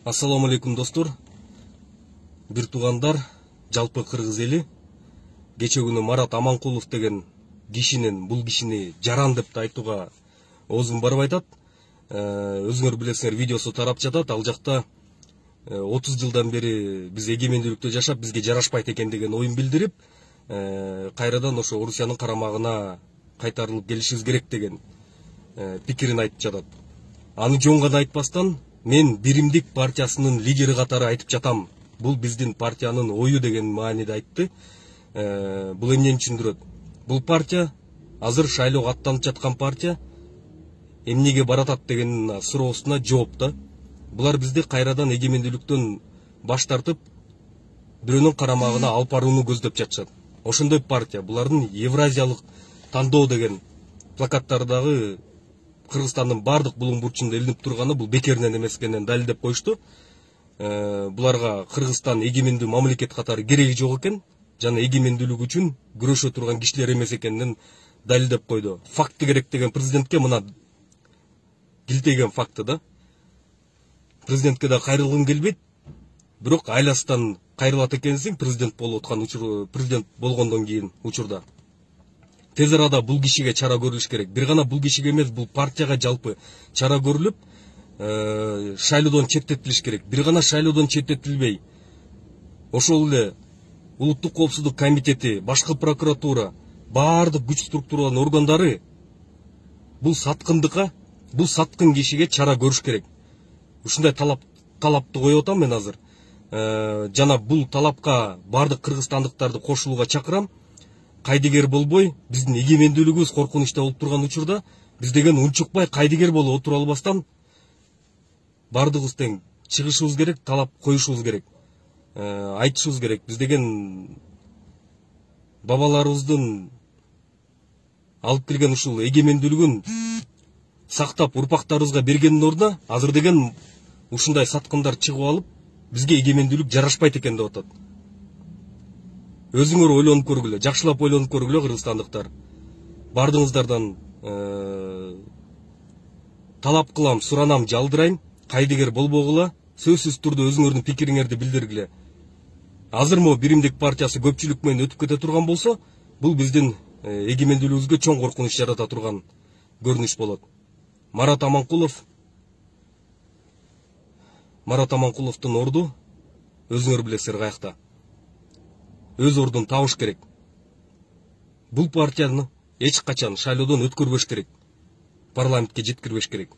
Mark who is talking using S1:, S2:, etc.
S1: Ассаламу алейкум достор, бир туугандар, жалпы кыргыз эли. Кече күнү Марат Аманкулов деген кишинин бул кишини жаран деп айтууга оозум барып айтат. Өзүңөр билесиңер, видеосу тарап жатат. Ал жакта 30 жылдан бери биз эгемендүүлүктө жашап, бизге жарашпайт экен деген оюн билдирип, кайрадан ошо Орусиянын карамагына кайтарылып келишибиз керек деген пикирин айтып жатат. Аны жөн гана айтпастан, мен Биримдик партиясынын лидери катары айтып жатам. Бул биздин партиянын ою деген мааниде айтты. Бул эмнени түшүндүрөт? Бул партия азыр шайлоого аттанып жаткан партия. Эмнеге баратат деген суроосуна жооп да. Булар бизди кайрадан эгемендүүлүктөн баш тартып, бирөөнүн карамагына алып барууну көздөп жатышат. Ошондой партия. Булардын Евразиялык тандоо деген плакаттардагы Кыргызстандын бардык булуң бурчунда илинип турганы бул бекеринен эмес экенин далилдеп коюшту. Буларга Кыргызстан эгемендүү мамлекет катары кереги жок экен, жана эгемендүүлүк үчүн күрөшө турган кишилер эмес экенин далилдеп койду. Факты керек деген президентке мына килтеген факты да. Президентке да кайрылгым келбейт, бирок айласынан кайрылат экенсиң президент болуп аткан президент болгондон кийин учурда. Тез арада бул кишиге чара көрүлүш керек. Бир гана бул кишиге эмес, бул партияга жалпы чара көрүлүп, шайлоодон четтетилиш керек. Бир гана шайлоодон четтетилбей, ошол эле Улуттук коопсуздук комитети, башкы прокуратура, бардык күч структураларынын органдары бул саткындыкка, бул саткын кишиге чара көрүш керек. Ушундай талапты коюп атам мен азыр. Жана бул талапка бардык кыргызстандыктарды кошулууга чакырам. Кайдыгер болбой, биздин эгемендүүлүгүбүз коркунучта болуп турган учурда, биз деген унчукпай кайдыгер болуп отура албастан бардыгыбыз тең чыгышыбыз керек, талап коюшубуз керек. Айтышыбыз керек. Биз деген бабаларыбыздын алып келген ушул эгемендүүлүгүн сактап урпактарыбызга бергендин ордуна азыр деген ушундай саткындар чыгып алып, бизге эгемендүүлүк жарашпайт экен деп атат. Өзүңөр ойлонуп көргүлө, жакшылап ойлонуп көргүлө кыргызстандыктар. Бардыгыңыздардан талап кылам, суранам, жалдырайм, кайдыгер болбогула, сөзсүз түрдө өзүңөрдүн пикириңерди билдиргиле. Азыр могу Биримдик партиясы көпчүлүк менен өтүп кете турган болсо, бул биздин эгемендүүлүгүбүзгө чоң коркунуч жарата турган көрүнүш болот. Марат Аманкуловдун орду өзүңөр билесиздер каякта. Өз ордун табыш керек. Бул партияны эч качан шайлоодон өткөрбөш керек. Парламентке жеткирбеш керек.